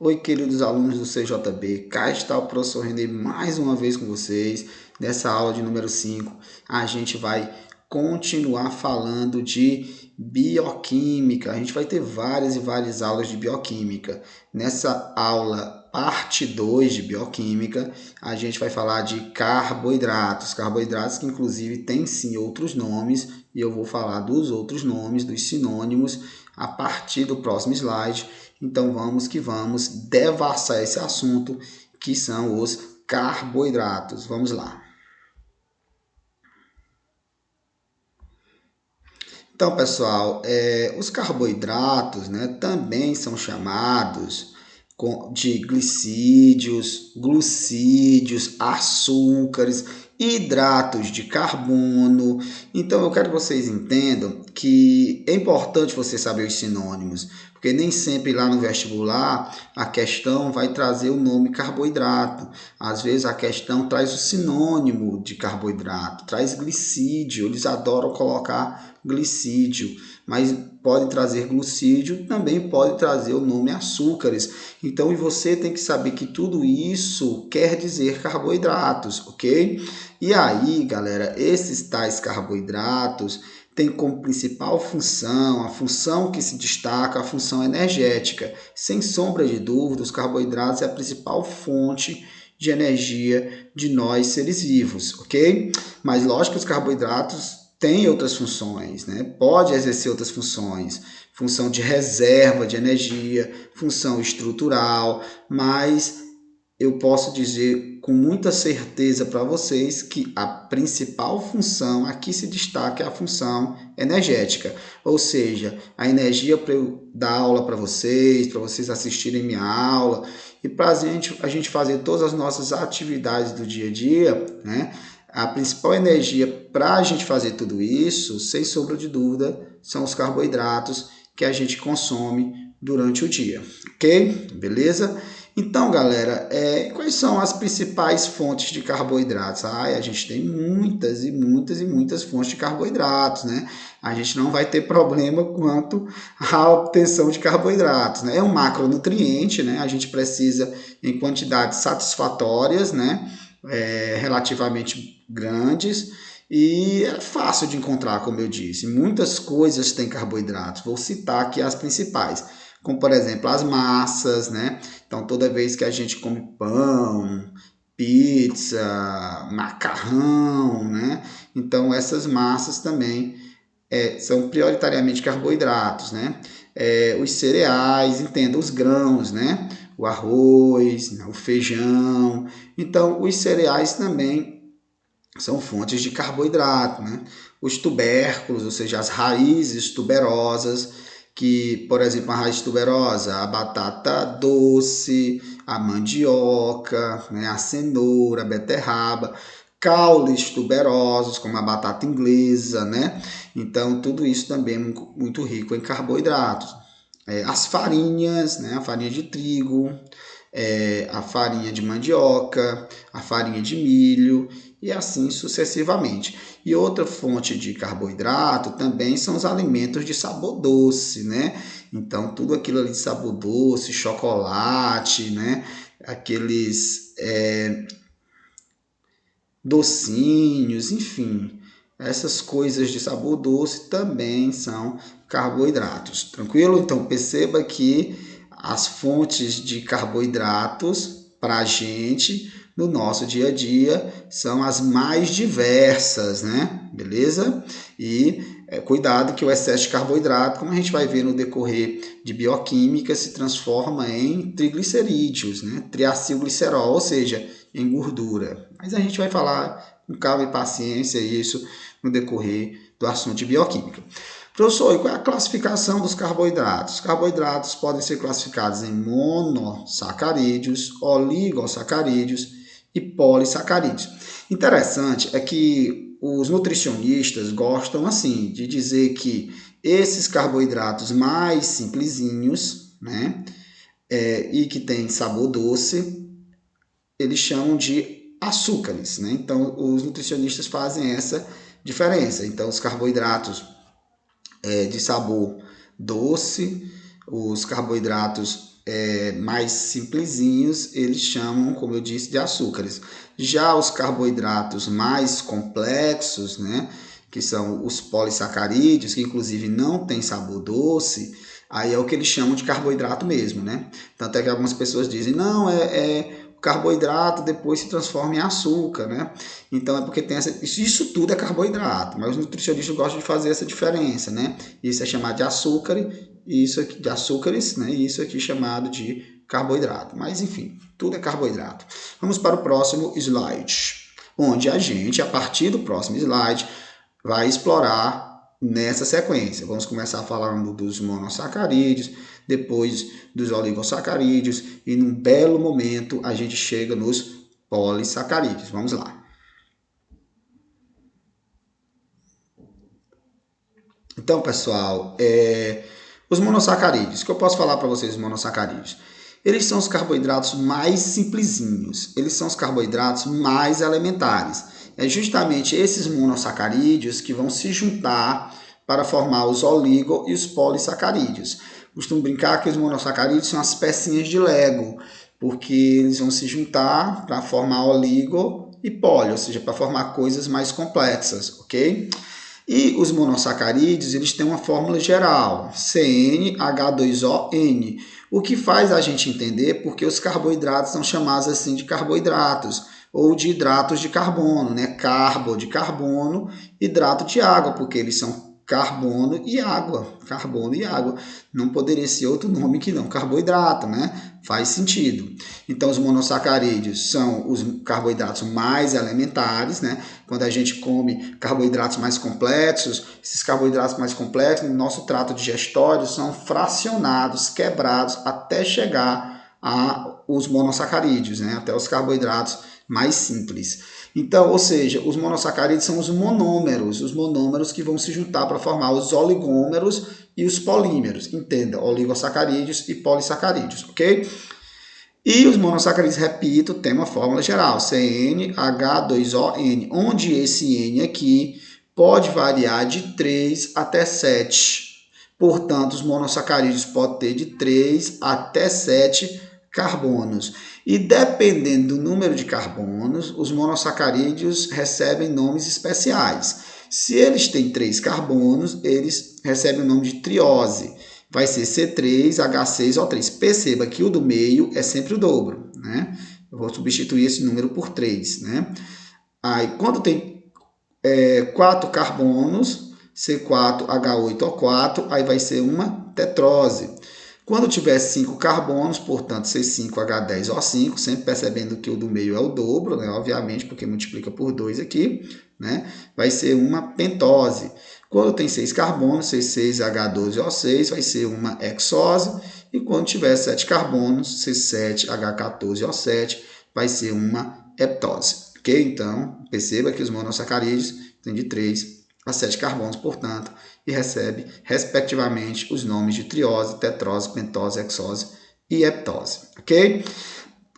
Oi, queridos alunos do CJB, cá está o professor René mais uma vez com vocês. Nessa aula de número 5, a gente vai continuar falando de bioquímica. A gente vai ter várias e várias aulas de bioquímica. Nessa aula, parte 2 de bioquímica, a gente vai falar de carboidratos. Carboidratos que inclusive têm sim outros nomes, e eu vou falar dos outros nomes, dos sinônimos, a partir do próximo slide. Então vamos que vamos devassar esse assunto que são os carboidratos. Vamos lá. Então, pessoal, os carboidratos, né, também são chamados de glicídios, glucídios, açúcares, hidratos de carbono. Então, eu quero que vocês entendam que é importante você saber os sinônimos, porque nem sempre lá no vestibular a questão vai trazer o nome carboidrato. Às vezes a questão traz o sinônimo de carboidrato, traz glicídio, eles adoram colocar glicídio, mas pode trazer glucídio, também pode trazer o nome açúcares. Então, você tem que saber que tudo isso quer dizer carboidratos, ok? E aí, galera, esses tais carboidratos têm como principal função, a função que se destaca, a função energética. Sem sombra de dúvida, os carboidratos é a principal fonte de energia de nós seres vivos, ok? Mas lógico que os carboidratos tem outras funções, né? Pode exercer outras funções, função de reserva de energia, função estrutural, mas eu posso dizer com muita certeza para vocês que a principal função aqui se destaca é a função energética, ou seja, a energia para eu dar aula para vocês assistirem minha aula e para a gente fazer todas as nossas atividades do dia a dia, né? A principal energia para a gente fazer tudo isso, sem sombra de dúvida, são os carboidratos que a gente consome durante o dia, ok? Beleza? Então, galera, quais são as principais fontes de carboidratos? A gente tem muitas e muitas e muitas fontes de carboidratos, né? A gente não vai ter problema quanto à obtenção de carboidratos, né? É um macronutriente, né? A gente precisa em quantidades satisfatórias, né? Relativamente grandes e é fácil de encontrar, como eu disse. Muitas coisas têm carboidratos. Vou citar aqui as principais, como por exemplo as massas, né? Então toda vez que a gente come pão, pizza, macarrão, né? Então essas massas também são prioritariamente carboidratos, né? Os cereais, entenda, os grãos, né? O arroz, o feijão. Então, os cereais também são fontes de carboidrato, né? Os tubérculos, ou seja, as raízes tuberosas, que, por exemplo, a raiz tuberosa, a batata doce, a mandioca, né? A cenoura, a beterraba, caules tuberosos, como a batata inglesa, né? Então, tudo isso também é muito rico em carboidratos. As farinhas, né? A farinha de trigo, a farinha de mandioca, a farinha de milho e assim sucessivamente. E outra fonte de carboidrato também são os alimentos de sabor doce, né? Então, tudo aquilo ali de sabor doce, chocolate, né? Aqueles docinhos, enfim, essas coisas de sabor doce também são carboidratos, tranquilo? Então perceba que as fontes de carboidratos para a gente no nosso dia a dia são as mais diversas, né? Beleza? E cuidado que o excesso de carboidrato, como a gente vai ver no decorrer de bioquímica, se transforma em triglicerídeos, né? Triacilglicerol, ou seja, em gordura. Mas a gente vai falar com calma e paciência isso no decorrer do assunto de bioquímica. Professor, e qual é a classificação dos carboidratos? Os carboidratos podem ser classificados em monossacarídeos, oligosacarídeos e polissacarídeos. Interessante é que os nutricionistas gostam assim de dizer que esses carboidratos mais simplesinhos, né, e que têm sabor doce, eles chamam de açúcares, né? Então, os nutricionistas fazem essa diferença. Então, os carboidratos de sabor doce, os carboidratos mais simplesinhos, eles chamam, como eu disse, de açúcares. Já os carboidratos mais complexos, né, que são os polissacarídeos, que inclusive não tem sabor doce, aí é o que eles chamam de carboidrato mesmo, né? Tanto é que algumas pessoas dizem, não, o carboidrato depois se transforma em açúcar, né? Então é porque tem isso tudo é carboidrato, mas os nutricionistas gostam de fazer essa diferença, né? Isso é chamado de açúcar, e isso aqui de açúcares, né? E isso aqui chamado de carboidrato. Mas enfim, tudo é carboidrato. Vamos para o próximo slide, onde a gente, a partir do próximo slide, vai explorar nessa sequência. Vamos começar falando dos monossacarídeos, depois dos oligosacarídeos e num belo momento a gente chega nos polissacarídeos. Vamos lá. Então, pessoal, os monossacarídeos, o que eu posso falar para vocês dos monossacarídeos? Eles são os carboidratos mais simplesinhos, eles são os carboidratos mais elementares. É justamente esses monossacarídeos que vão se juntar para formar os oligo e os polissacarídeos. Costumo brincar que os monossacarídeos são as pecinhas de Lego, porque eles vão se juntar para formar oligo e poli, ou seja, para formar coisas mais complexas, ok? E os monossacarídeos, eles têm uma fórmula geral, CnH2ON, o que faz a gente entender porque os carboidratos são chamados assim de carboidratos, ou de hidratos de carbono, né? Carbo de carbono, hidrato de água, porque eles são carbono e água. Não poderia ser outro nome que não carboidrato, né? Faz sentido. Então, os monossacarídeos são os carboidratos mais elementares, né? Quando a gente come carboidratos mais complexos, esses carboidratos mais complexos, no nosso trato digestório, são fracionados, quebrados, até chegar aos monossacarídeos, né? Até os carboidratos mais simples. Então, ou seja, os monossacarídeos são os monômeros que vão se juntar para formar os oligômeros e os polímeros. Entenda, oligosacarídeos e polissacarídeos, ok? E os monossacarídeos, repito, tem uma fórmula geral, CnH2ON, onde esse N aqui pode variar de 3 até 7. Portanto, os monossacarídeos podem ter de 3 até 7 carbonos. E dependendo do número de carbonos, os monossacarídeos recebem nomes especiais. Se eles têm 3 carbonos, eles recebem o nome de triose. Vai ser C3H6O3. Perceba que o do meio é sempre o dobro, né? Eu vou substituir esse número por 3, né? Aí, quando tem 4 carbonos, C4H8O4, aí vai ser uma tetrose. Quando tiver 5 carbonos, portanto, C5H10O5, sempre percebendo que o do meio é o dobro, né? Obviamente, porque multiplica por 2 aqui, né? Vai ser uma pentose. Quando tem 6 carbonos, C6H12O6, vai ser uma hexose. E quando tiver 7 carbonos, C7H14O7, vai ser uma heptose. Ok? Então, perceba que os monossacarídeos têm de 3 a 7 carbonos, portanto, e recebe, respectivamente, os nomes de triose, tetrose, pentose, hexose e heptose, ok?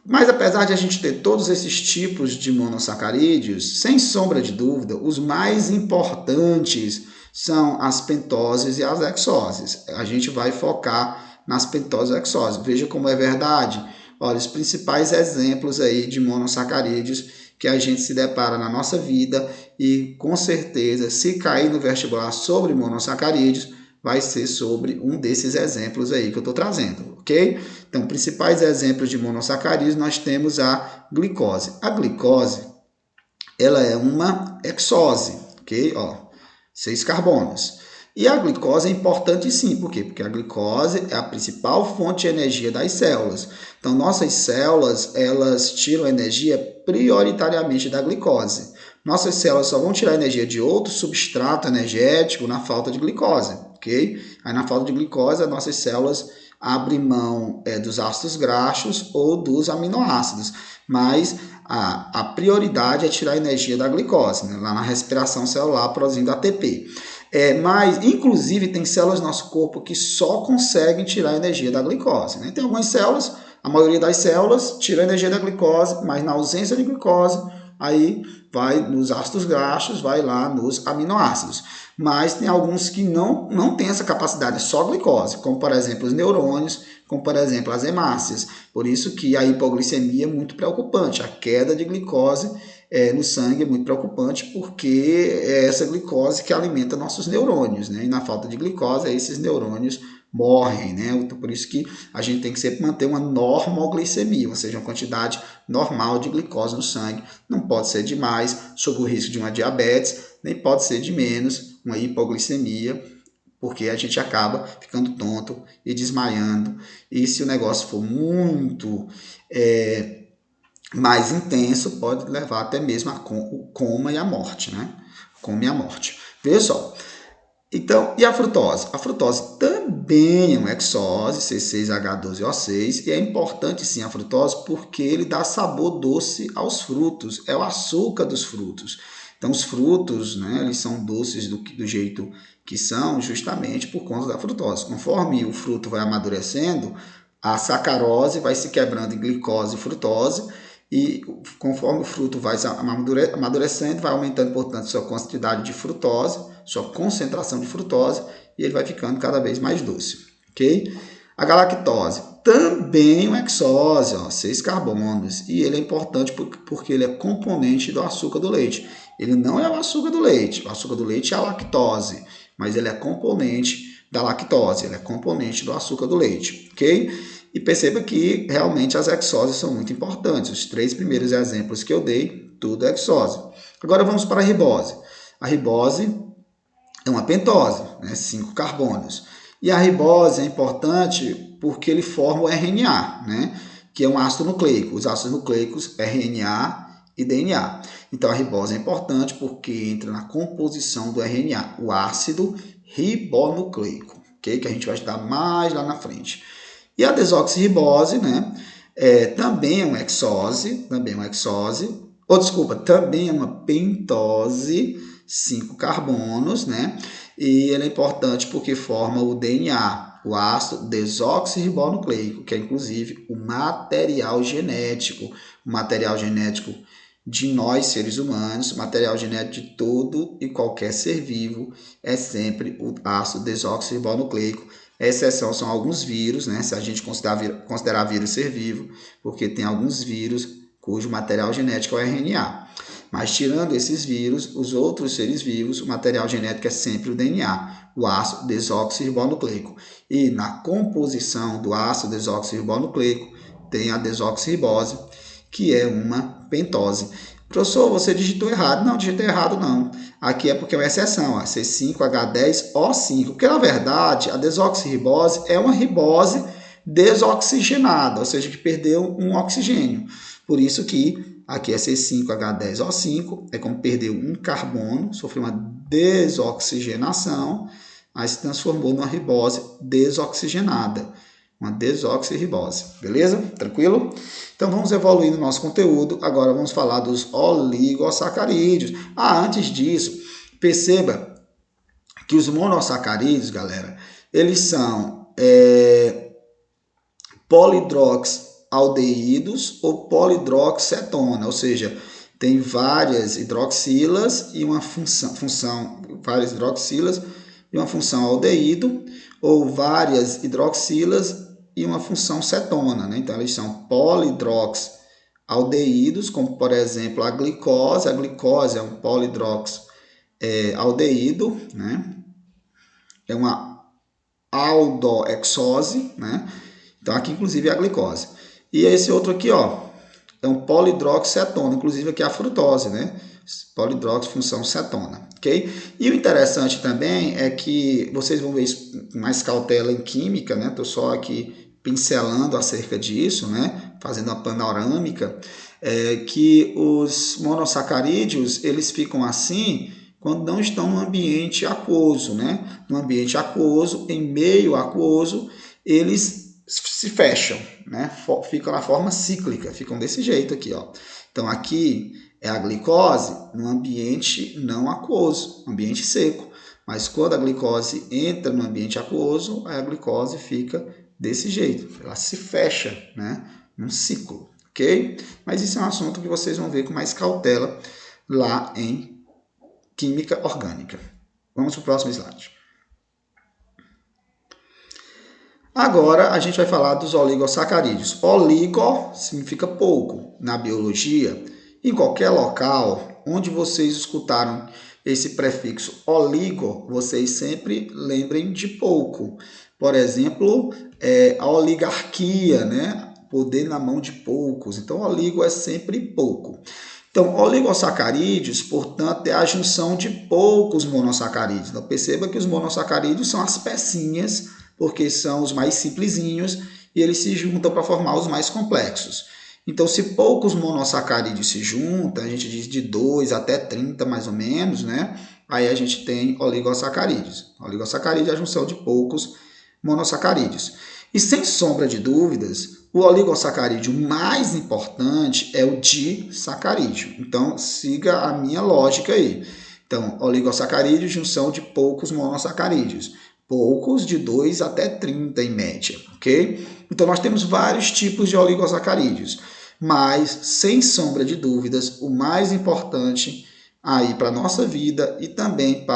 Mas apesar de a gente ter todos esses tipos de monossacarídeos, sem sombra de dúvida, os mais importantes são as pentoses e as hexoses. A gente vai focar nas pentoses e hexoses. Veja como é verdade. Olha, os principais exemplos aí de monossacarídeos que a gente se depara na nossa vida e, com certeza, se cair no vestibular sobre monossacarídeos, vai ser sobre um desses exemplos aí que eu estou trazendo, ok? Então, principais exemplos de monossacarídeos, nós temos a glicose. A glicose, ela é uma hexose, ok? Ó, 6 carbonos. E a glicose é importante sim, por quê? Porque a glicose é a principal fonte de energia das células. Então, nossas células, elas tiram energia prioritariamente da glicose. Nossas células só vão tirar energia de outro substrato energético na falta de glicose, ok? Aí, na falta de glicose, as nossas células abrem mão dos ácidos graxos ou dos aminoácidos. Mas a prioridade é tirar a energia da glicose, né? Lá na respiração celular, produzindo ATP. Mas, inclusive, tem células do nosso corpo que só conseguem tirar a energia da glicose, né? Tem algumas células, a maioria das células tira a energia da glicose, mas na ausência de glicose, aí vai nos ácidos graxos, vai lá nos aminoácidos. Mas tem alguns que não têm essa capacidade, é só glicose, como por exemplo os neurônios, como por exemplo as hemácias. Por isso que a hipoglicemia é muito preocupante, a queda de glicose no sangue é muito preocupante, porque é essa glicose que alimenta nossos neurônios, né? E na falta de glicose, esses neurônios morrem, né? Então, por isso que a gente tem que sempre manter uma normoglicemia, ou seja, uma quantidade normal de glicose no sangue. Não pode ser demais, sob o risco de uma diabetes, nem pode ser de menos, uma hipoglicemia, porque a gente acaba ficando tonto e desmaiando. E se o negócio for muito mais intenso, pode levar até mesmo o coma e a morte, né? Coma e a morte. Veja só. Então, e a frutose? A frutose também é um hexose, C6H12O6, e é importante sim a frutose porque ele dá sabor doce aos frutos, é o açúcar dos frutos. Então, os frutos, né, eles são doces do jeito que são, justamente por conta da frutose. Conforme o fruto vai amadurecendo, a sacarose vai se quebrando em glicose e frutose, e conforme o fruto vai amadurecendo, vai aumentando, portanto, sua quantidade de frutose, sua concentração de frutose, e ele vai ficando cada vez mais doce, ok? A galactose também é um hexose, 6 carbonos, e ele é importante porque ele é componente do açúcar do leite. Ele não é o açúcar do leite é a lactose, mas ele é componente da lactose, ele é componente do açúcar do leite, ok? E perceba que realmente as hexoses são muito importantes. Os 3 primeiros exemplos que eu dei, tudo é hexose. Agora vamos para a ribose. A ribose é uma pentose, né? 5 carbonos. E a ribose é importante porque ele forma o RNA, né? Que é um ácido nucleico. Os ácidos nucleicos, RNA e DNA. Então a ribose é importante porque entra na composição do RNA, o ácido ribonucleico, okay? Que a gente vai estudar mais lá na frente. E a desoxirribose, né, também é uma hexose, também é uma pentose, 5 carbonos, né, e ele é importante porque forma o DNA, o ácido desoxirribonucleico, que é inclusive o material genético de nós, seres humanos, material genético de todo e qualquer ser vivo, é sempre o ácido desoxirribonucleico. A exceção são alguns vírus, né? Se a gente considerar vírus ser vivo, porque tem alguns vírus cujo material genético é o RNA. Mas tirando esses vírus, os outros seres vivos, o material genético é sempre o DNA, o ácido desoxirribonucleico. E na composição do ácido desoxirribonucleico tem a desoxirribose, que é uma pentose. Professor, você digitou errado. Não, digitei errado não. Aqui é porque é uma exceção, C5H10O5. Porque, na verdade, a desoxirribose é uma ribose desoxigenada, ou seja, que perdeu um oxigênio. Por isso que aqui é C5H10O5, é como perdeu um carbono, sofreu uma desoxigenação, aí se transformou numa ribose desoxigenada. Uma desoxirribose, beleza? Tranquilo? Então vamos evoluir no nosso conteúdo. Agora vamos falar dos oligosacarídeos. Antes disso, perceba que os monossacarídeos, galera, eles são polidroxaldeídos ou polidroxcetona, ou seja, tem várias hidroxilas e uma função várias hidroxilas e uma função aldeído, ou várias hidroxilas e uma função cetona, né? Então, eles são polidroxaldeídos, como, por exemplo, a glicose. A glicose é um polidroxaldeído, né? É uma aldohexose, né? Então, aqui, inclusive, é a glicose. E esse outro aqui, ó, é um polidroxcetona, inclusive aqui é a frutose, né? Polidrox função cetona, ok? E o interessante também é que vocês vão ver isso com mais cautela em química, né? Estou só aqui pincelando acerca disso, né? Fazendo uma panorâmica, que os monossacarídeos, eles ficam assim quando não estão no ambiente aquoso, né? No ambiente aquoso, em meio aquoso, eles se fecham, né? Ficam na forma cíclica, ficam desse jeito aqui, ó. Então aqui é a glicose no ambiente não aquoso, ambiente seco. Mas quando a glicose entra no ambiente aquoso, a glicose fica desse jeito, ela se fecha, né? Num ciclo, ok? Mas isso é um assunto que vocês vão ver com mais cautela lá em Química Orgânica. Vamos para o próximo slide. Agora a gente vai falar dos oligossacarídeos. Oligo significa pouco na biologia. Em qualquer local onde vocês escutaram esse prefixo oligo, vocês sempre lembrem de pouco. Por exemplo, a oligarquia, né? Poder na mão de poucos. Então, oligo é sempre pouco. Então, oligossacarídeos, portanto, é a junção de poucos monossacarídeos. Então, perceba que os monossacarídeos são as pecinhas, porque são os mais simplesinhos, e eles se juntam para formar os mais complexos. Então, se poucos monossacarídeos se juntam, a gente diz de 2 até 30 mais ou menos, né? Aí a gente tem oligossacarídeos. Oligossacarídeo é a junção de poucos monossacarídeos. E sem sombra de dúvidas, o oligossacarídeo mais importante é o disacarídeo. Então, siga a minha lógica aí. Então, oligossacarídeo, junção de poucos monossacarídeos. Poucos, de 2 até 30 em média, ok? Então, nós temos vários tipos de oligossacarídeos, mas, sem sombra de dúvidas, o mais importante aí para a nossa vida e também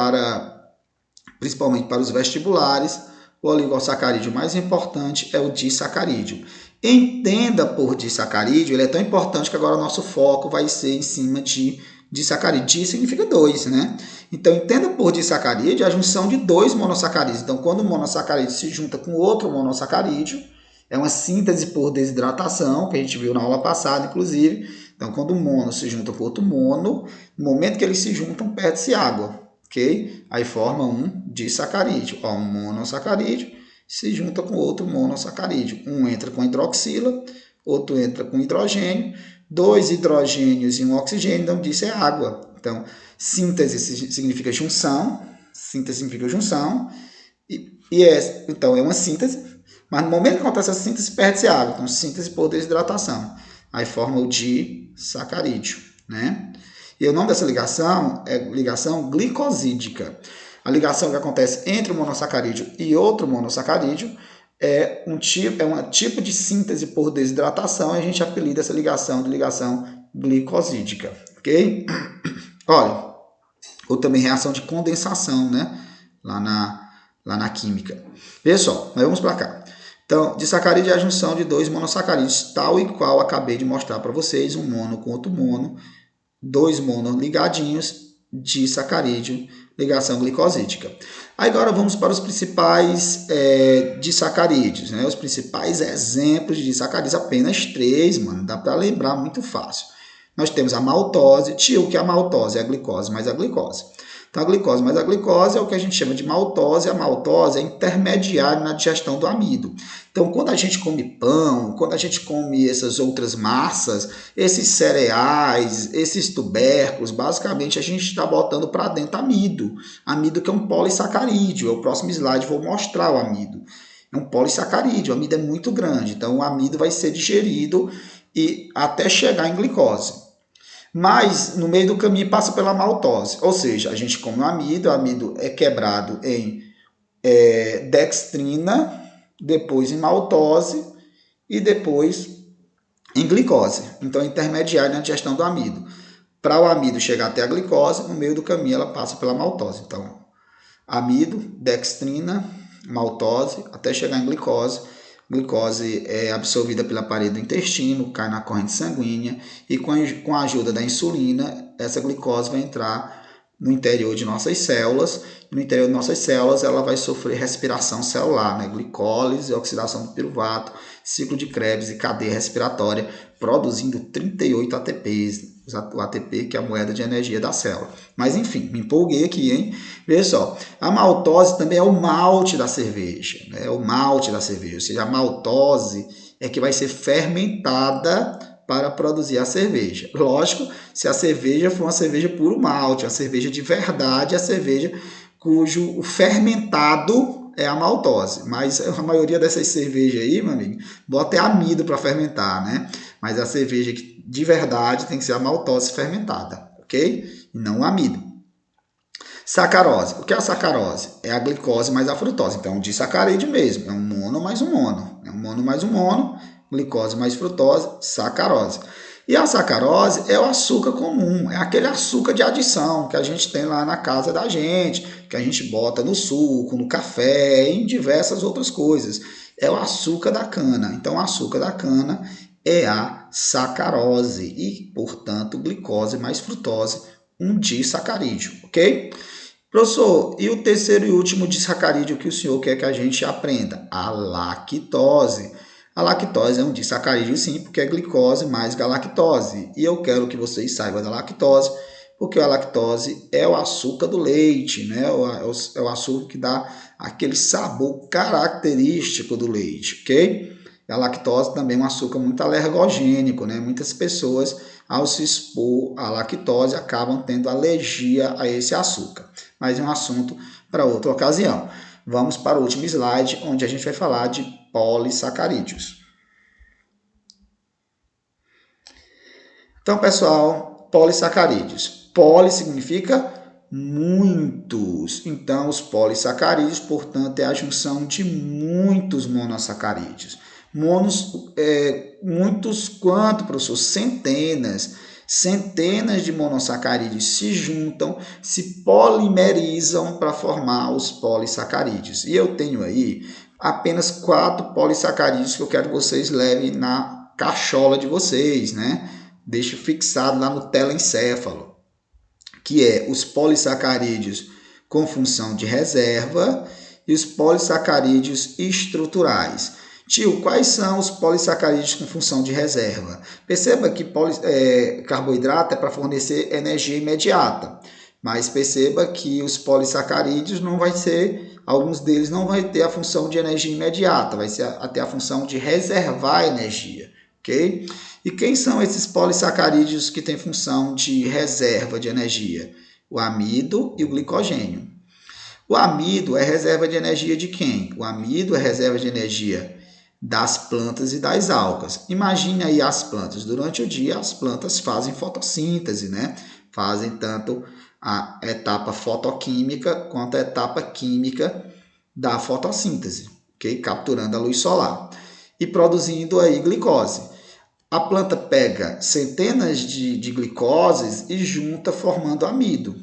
principalmente para os vestibulares, o oligossacarídeo mais importante é o disacarídeo. Entenda por disacarídeo, ele é tão importante que agora o nosso foco vai ser em cima de disacarídeo. Di significa 2, né? Então, entenda por disacarídeo a junção de 2 monossacarídeos. Então, quando um monossacarídeo se junta com outro monossacarídeo, é uma síntese por desidratação, que a gente viu na aula passada, inclusive. Então, quando um mono se junta com outro mono, no momento que eles se juntam, perde-se água, ok? Aí forma um disacarídeo. Ó, um monossacarídeo se junta com outro monossacarídeo. Um entra com hidroxila, outro entra com hidrogênio, 2 hidrogênios e um oxigênio, então disso é água. Então, síntese significa junção, então é uma síntese, mas no momento que acontece a síntese, perde-se água, então síntese por desidratação. Aí forma o disacarídeo, né? E o nome dessa ligação é ligação glicosídica. A ligação que acontece entre um monossacarídeo e outro monossacarídeo é um tipo de síntese por desidratação, e a gente apelida essa ligação de ligação glicosídica, ok? Olha, ou também reação de condensação, né? Lá na química. Pessoal, nós vamos para cá. Então, disacarídeo é a junção de 2 monossacarídeos, tal e qual acabei de mostrar para vocês, um mono com outro mono, 2 monos ligadinhos, disacarídeo, ligação glicosídica. Agora vamos para os principais disacarídeos, né? Os principais exemplos de disacarídeos, apenas 3, mano, dá para lembrar muito fácil. Nós temos a maltose. Tio, o que é a maltose? É a glicose mais a glicose. Então, a glicose mais a glicose é o que a gente chama de maltose. A maltose é intermediária na digestão do amido. Então, quando a gente come pão, quando a gente come essas outras massas, esses cereais, esses tubérculos, basicamente a gente está botando para dentro amido. Amido que é um polissacarídeo. No próximo slide vou mostrar o amido. É um polissacarídeo, o amido é muito grande. Então, o amido vai ser digerido e até chegar em glicose. Mas no meio do caminho passa pela maltose, ou seja, a gente come o amido é quebrado em dextrina, depois em maltose e depois em glicose. Então é intermediário na digestão do amido. Para o amido chegar até a glicose, no meio do caminho ela passa pela maltose. Então, amido, dextrina, maltose, até chegar em glicose. Glicose é absorvida pela parede do intestino, cai na corrente sanguínea e com a ajuda da insulina, essa glicose vai entrar no interior de nossas células. No interior de nossas células, ela vai sofrer respiração celular, né? Glicólise, oxidação do piruvato, ciclo de Krebs e cadeia respiratória, produzindo 38 ATPs. O ATP, que é a moeda de energia da célula. Mas enfim, me empolguei aqui, hein? Veja só, a maltose também é o malte da cerveja, né? É o malte da cerveja, ou seja, a maltose é que vai ser fermentada para produzir a cerveja. Lógico, se a cerveja for uma cerveja puro malte, a cerveja de verdade, a cerveja cujo o fermentado é a maltose. Mas a maioria dessas cervejas aí, meu amigo, bota amido para fermentar, né? Mas a cerveja de verdade tem que ser a maltose fermentada, ok? E não o amido. Sacarose. O que é a sacarose? É a glicose mais a frutose. Então, disacarídeo mesmo. É um mono mais um mono. É um mono mais um mono. glicose mais frutose, sacarose. E a sacarose é o açúcar comum, é aquele açúcar de adição que a gente tem lá na casa da gente, que a gente bota no suco, no café, em diversas outras coisas. É o açúcar da cana. Então, o açúcar da cana é a sacarose e, portanto, glicose mais frutose, um disacarídeo, ok? Professor, e o terceiro e último disacarídeo que o senhor quer que a gente aprenda? A lactose. A lactose é um disacarídeo sim, porque é glicose mais galactose. E eu quero que vocês saibam da lactose, porque a lactose é o açúcar do leite, né? É o açúcar que dá aquele sabor característico do leite, ok? A lactose também é um açúcar muito alergogênico, né? Muitas pessoas, ao se expor à lactose, acabam tendo alergia a esse açúcar. Mas é um assunto para outra ocasião. Vamos para o último slide, onde a gente vai falar de polissacarídeos. Então, pessoal, polissacarídeos. Poli significa muitos. Então, os polissacarídeos, portanto, é a junção de muitos monossacarídeos. Muitos quanto, professor? Centenas. Centenas de monossacarídeos se juntam, se polimerizam para formar os polissacarídeos. E eu tenho aí apenas 4 polissacarídeos que eu quero que vocês levem na cachola de vocês, né? Deixe fixado lá no telencéfalo, que é os polissacarídeos com função de reserva e os polissacarídeos estruturais. Tio, quais são os polissacarídeos com função de reserva? Perceba que carboidrato é para fornecer energia imediata, mas perceba que os polissacarídeos alguns deles não vai ter a função de energia imediata, vai ser até a função de reservar energia, ok? E quem são esses polissacarídeos que têm função de reserva de energia? O amido e o glicogênio. O amido é reserva de energia de quem? O amido é reserva de energia das plantas e das algas. Imagine aí as plantas. Durante o dia, as plantas fazem fotossíntese, né? Fazem tanto a etapa fotoquímica quanto a etapa química da fotossíntese, ok? Capturando a luz solar e produzindo aí glicose. A planta pega centenas de glicoses e junta formando amido.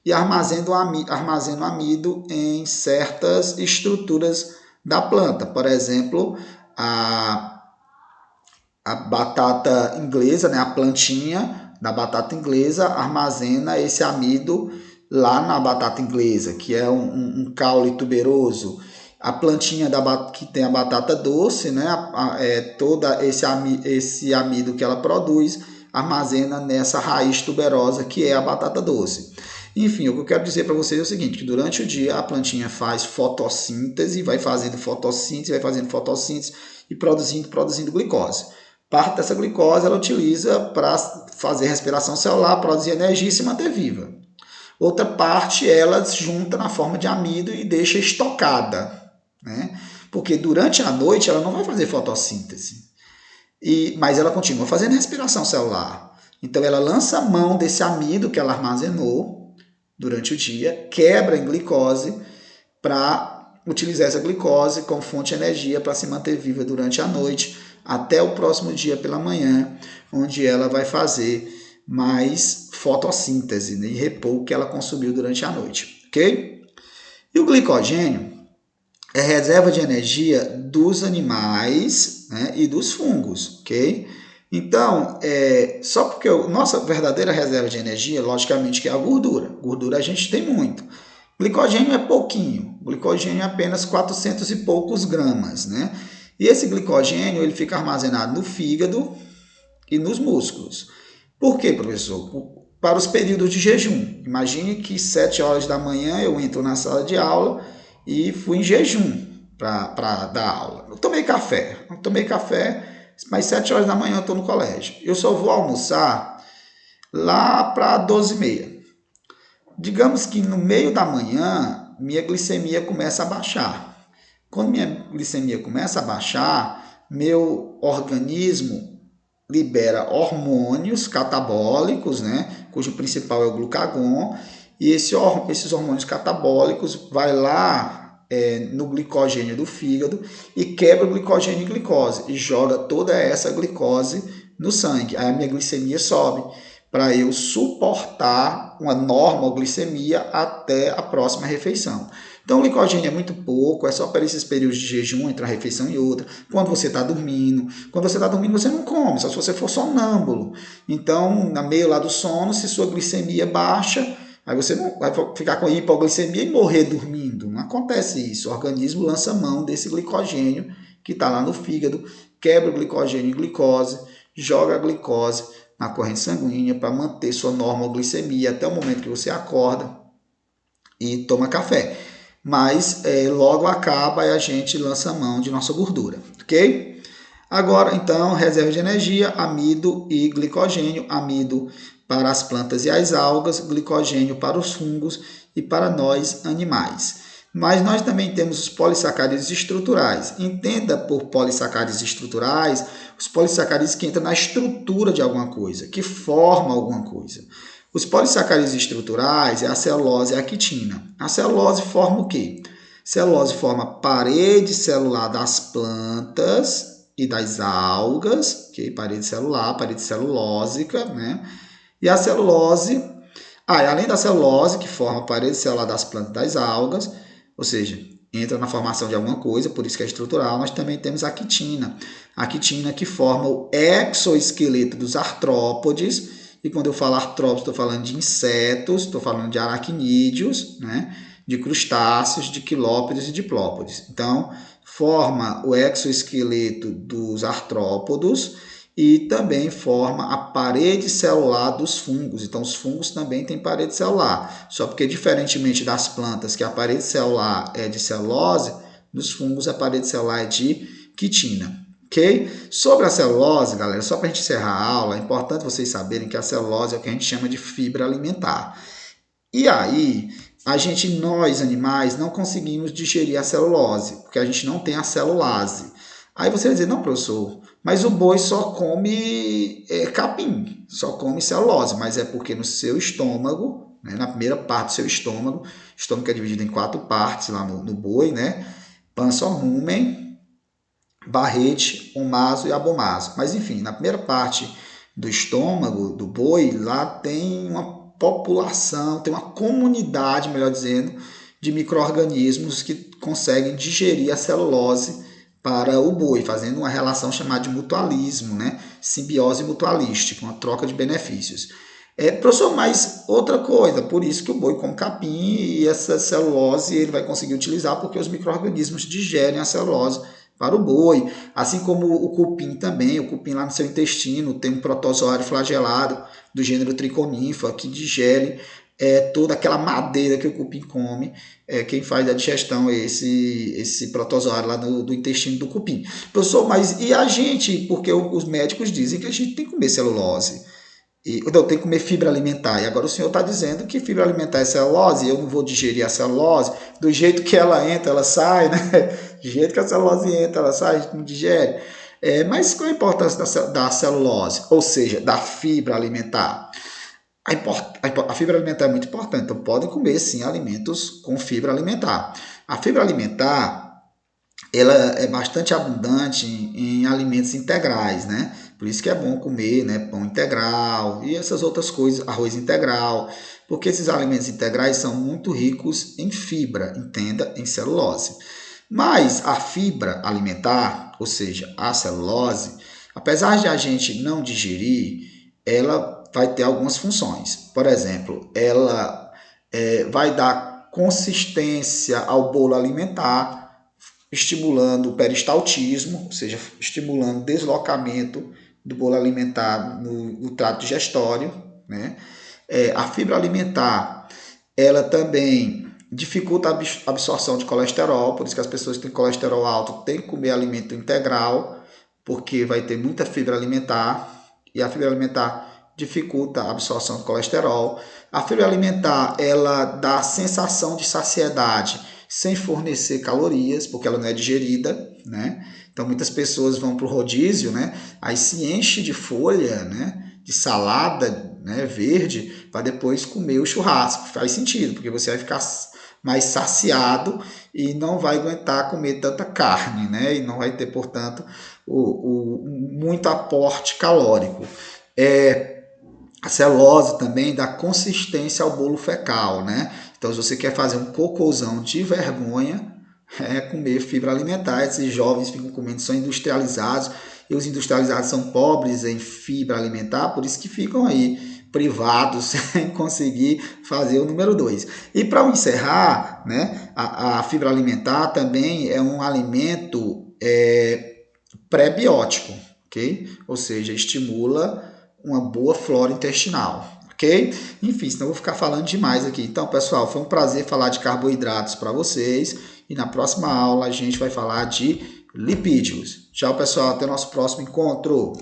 E armazena o amido em certas estruturas da planta. Por exemplo, a batata inglesa, né, a plantinha da batata inglesa armazena esse amido lá na batata inglesa, que é um caule tuberoso. A plantinha que tem a batata doce, né, todo esse amido que ela produz armazena nessa raiz tuberosa que é a batata doce. Enfim, o que eu quero dizer para vocês é o seguinte, que durante o dia a plantinha faz fotossíntese, vai fazendo fotossíntese e produzindo glicose. Parte dessa glicose ela utiliza para fazer respiração celular, produzir energia e se manter viva. Outra parte ela junta na forma de amido e deixa estocada, né? Porque durante a noite ela não vai fazer fotossíntese, mas ela continua fazendo respiração celular. Então ela lança a mão desse amido que ela armazenou durante o dia, quebra em glicose para utilizar essa glicose como fonte de energia para se manter viva durante a noite até o próximo dia pela manhã, onde ela vai fazer mais fotossíntese, né, e repor o que ela consumiu durante a noite, ok? E o glicogênio é reserva de energia dos animais, né, e dos fungos, ok? Então, só porque nossa verdadeira reserva de energia, logicamente, que é a gordura. Gordura a gente tem muito. Glicogênio é pouquinho. Glicogênio é apenas 400 e poucos gramas, né? E esse glicogênio ele fica armazenado no fígado e nos músculos. Por quê, professor? Para os períodos de jejum. Imagine que 7 horas da manhã eu entro na sala de aula e fui em jejum para dar aula. Eu tomei café, mas 7 horas da manhã eu estou no colégio. Eu só vou almoçar lá para 12h30. Digamos que no meio da manhã, minha glicemia começa a baixar. Quando minha glicemia começa a baixar, meu organismo libera hormônios catabólicos, né, cujo principal é o glucagon, e esses hormônios catabólicos vai lá no glicogênio do fígado e quebra o glicogênio em glicose e joga toda essa glicose no sangue. Aí a minha glicemia sobe para eu suportar uma normoglicemia até a próxima refeição. Então, o glicogênio é muito pouco, é só para esses períodos de jejum entre uma refeição e outra. Quando você está dormindo. Quando você está dormindo, você não come, só se você for sonâmbulo. Então, na meio lá do sono, se sua glicemia baixa, aí você não vai ficar com hipoglicemia e morrer dormindo. Não acontece isso. O organismo lança mão desse glicogênio que está lá no fígado, quebra o glicogênio em glicose, joga a glicose na corrente sanguínea para manter sua normoglicemia até o momento que você acorda e toma café. Mas logo acaba e a gente lança mão de nossa gordura, ok? Agora, então, reserva de energia, amido e glicogênio. Amido para as plantas e as algas, glicogênio para os fungos e para nós, animais. Mas nós também temos os polissacarídeos estruturais. Entenda por polissacarídeos estruturais os polissacarídeos que entram na estrutura de alguma coisa, que formam alguma coisa. Os polissacarídeos estruturais é a celulose e a quitina. A celulose forma o quê? Celulose forma a parede celular das plantas e das algas, okay? Parede celular, parede celulósica, né? E a celulose, além da celulose, que forma a parede celular das plantas e das algas, ou seja, entra na formação de alguma coisa, por isso que é estrutural, nós também temos a quitina. A quitina que forma o exoesqueleto dos artrópodes, e quando eu falo artrópodes, estou falando de insetos, estou falando de aracnídeos, né? De crustáceos, de quilópodes e diplópodes. Então, forma o exoesqueleto dos artrópodos e também forma a parede celular dos fungos. Então, os fungos também têm parede celular. Só porque, diferentemente das plantas, que a parede celular é de celulose, nos fungos a parede celular é de quitina. Ok? Sobre a celulose, galera, só para a gente encerrar a aula, é importante vocês saberem que a celulose é o que a gente chama de fibra alimentar. E aí, nós animais, não conseguimos digerir a celulose, porque a gente não tem a celulase. Aí você vai dizer, não, professor, mas o boi só come capim, só come celulose, mas é porque no seu estômago, né, na primeira parte do seu estômago, o estômago é dividido em 4 partes lá no boi, né? Pança, rumen, barrete, omaso e abomaso. Mas enfim, na primeira parte do estômago do boi, lá tem uma população, tem uma comunidade, melhor dizendo, de micro-organismos que conseguem digerir a celulose para o boi, fazendo uma relação chamada de mutualismo, né? Simbiose mutualística, uma troca de benefícios. Professor, mas outra coisa, por isso que o boi come capim e essa celulose ele vai conseguir utilizar porque os micro-organismos digerem a celulose para o boi, assim como o cupim também. O cupim lá no seu intestino tem um protozoário flagelado do gênero Triconinfa que digere toda aquela madeira que o cupim come. Quem faz a digestão é esse protozoário lá do intestino do cupim. Professor, mas e a gente? Porque os médicos dizem que a gente tem que comer celulose. Tem que comer fibra alimentar. E agora o senhor está dizendo que fibra alimentar é celulose e eu não vou digerir a celulose. Do jeito que ela entra, ela sai, né? Do jeito que a celulose entra, ela sai, a gente não digere. Mas qual a importância da celulose? Ou seja, da fibra alimentar? A fibra alimentar é muito importante. Então, podem comer, sim, alimentos com fibra alimentar. A fibra alimentar ela é bastante abundante em alimentos integrais, né? Por isso que é bom comer, né, pão integral e essas outras coisas, arroz integral, porque esses alimentos integrais são muito ricos em fibra, entenda, em celulose. Mas a fibra alimentar, ou seja, a celulose, apesar de a gente não digerir, ela vai ter algumas funções. Por exemplo, ela vai dar consistência ao bolo alimentar, estimulando o peristaltismo, ou seja, estimulando o deslocamento do bolo alimentar no trato digestório, né? A fibra alimentar, ela também dificulta a absorção de colesterol, por isso que as pessoas que têm colesterol alto têm que comer alimento integral, porque vai ter muita fibra alimentar, e a fibra alimentar dificulta a absorção de colesterol. A fibra alimentar, ela dá a sensação de saciedade, sem fornecer calorias, porque ela não é digerida, né? Então muitas pessoas vão para o rodízio, né? Aí se enche de folha, né? De salada, né? Verde, para depois comer o churrasco. Faz sentido, porque você vai ficar mais saciado e não vai aguentar comer tanta carne, né? E não vai ter, portanto, muito aporte calórico. A celulose também dá consistência ao bolo fecal, né? Então, se você quer fazer um cocôzão de vergonha, é comer fibra alimentar. Esses jovens ficam comendo, são industrializados, e os industrializados são pobres em fibra alimentar, por isso que ficam aí privados sem conseguir fazer o número 2. E para encerrar, né, a fibra alimentar também é um alimento pré-biótico, ok? Ou seja, estimula uma boa flora intestinal, ok? Enfim, senão eu vou ficar falando demais aqui. Então, pessoal, foi um prazer falar de carboidratos para vocês e na próxima aula a gente vai falar de lipídios. Tchau, pessoal, até o nosso próximo encontro.